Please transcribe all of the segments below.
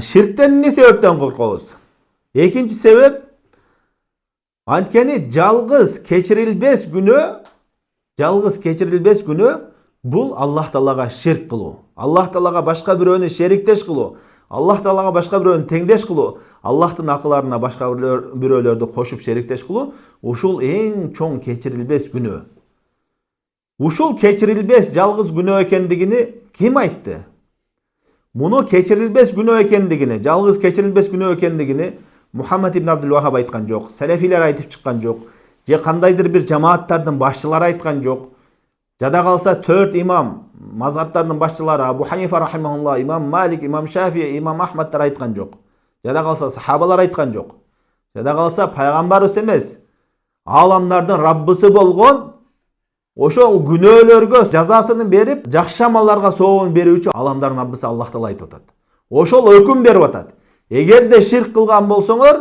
Şirkten ne sebepten korkabız? Ekinci sebep, antkeni жалгыз keçirilбес günü bul Allah Taalaga şirk kılуу. Allah Taalaga başka biröөнү şeriktеш kılуу. Allah Taalaga başka biröөнү tеңдеш kılуу. Allah'tın akılarına başka biröөлөрдү koşup şeriktеш kılуу. Ушул эң чоң keçirilбес günü. Ушул keçirilбес жалгыз günü ekendигini kim aytты? Bunu keçirilbes günü ekendigini, жалгыз keçirilbes günü ekendigini Muhammed ibn Abdülvahhab aytkan жок, Selefiler aytıp çıkkan жок, же kandaydır bir cemaattardın başçıları aytkan жок. Jada kalsa 4 imam, mazhaptardın başçıları Abu Hanife rahimahullah, İmam Malik, İmam Şafii, İmam Ahmed'ler aytkan жок. Jada kalsa sahabalar aytkan жок. Jada kalsa paygambarыбыз emez, alamlardın Rabbisi bolgon, ошол күнөөлөргө жазасын берип, жакшы амалдарга сообун берүүчү аламдардын Раббысы Аллах Таала айтып атат. Ошол өкүм берип атат. Эгерде ширк кылган болсоңор,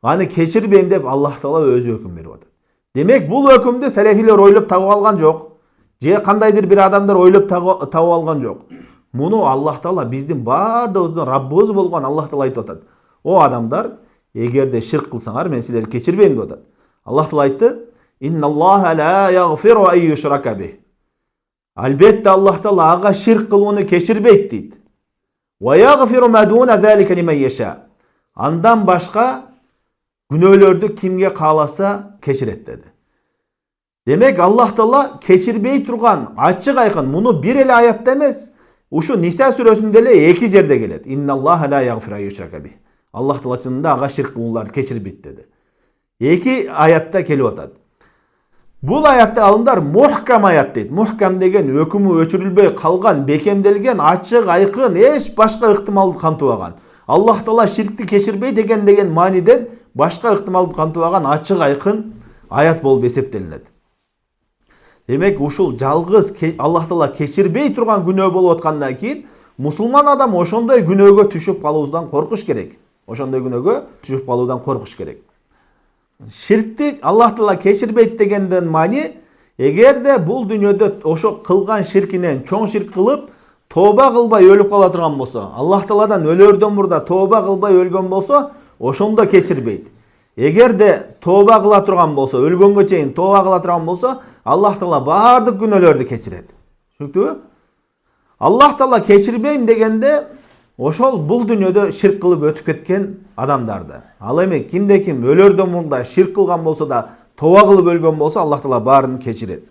аны кечирбейм деп Аллах Таала өзү өкүм берип атат. Демек бул өкүмдү селефилер ойлоп табып алган жок. Же кандайдыр бир адамдар ойлоп табып алган жок. Муну Аллах Таала биздин баардыгыбыздын Раббыбыз болгон Аллах Таала айтып атат. О адамдар, эгерде ширк кылсаңар, мен силерди кечирбейм деп атат. Аллах Таала айтты: Инналлаха ла ягфиру ан юшрака бих. Албетте Аллах Таала ага ширк кылууну кечирбейт дейт. Ва ягфиру ма дуна залика лиман яша. Андан башка күнөөлөрдү кимге кааласа кечирет деди. Демек Аллах Таала кечирбей турган ачык айкын, муну бир эле аятта эмес, ушу Ниса сүрөсүндө эле 2 жерде келет. Инналлаха ла ягфиру ан юшрака бих. Аллах Таала чынында ага ширк кылууларды кечирбейт деди. 2 аятта келип атат. Бул аятты алымдар мухкам аят дейт. Мухкам деген өкүмү өчүрүлбөй калган, бекемделген, ачык, айкын, эч башка ыктымалды кантыбаган. Аллах Таала ширкти кечирбей деген мааниден башка ыктымалды кантыбаган ачык, айкын аят болуп эсептелинет. Демек ушул жалгыз Аллах Таала кечирбей турган күнөө болуп аткандан кийин мусулман адам ошондой күнөөгө түшүп калуубуздан коркуш керек. Ошондой күнөөгө түшүп калуудан коркуш керек. Ширкти Аллах Таала кечирбейт дегенден маани, эгерде бул дүйнөдө ошо кылган ширкинен чоң ширк кылып, тооба кылбай өлүп кала турган болсо, Аллах Тааладан өлөрдөн мурда тооба кылбай өлгөн болсо, ошондо кечирбейт. Эгерде тооба кыла турган болсо, өлгөнгө чейин тооба кыла турган болсо, Аллах Таала баардык күнөөлөрдү кечирет. Түшүктүбү? Аллах Таала кечирбейм дегенде ошол бул дүйнөдө ширк кылып өтүп кеткен адамдарды. Ал эми кимде ким өлөрдөн мурда ширк кылган болсо да, тооба кылып өлгөн болсо, Аллах Таала баарын кечирет.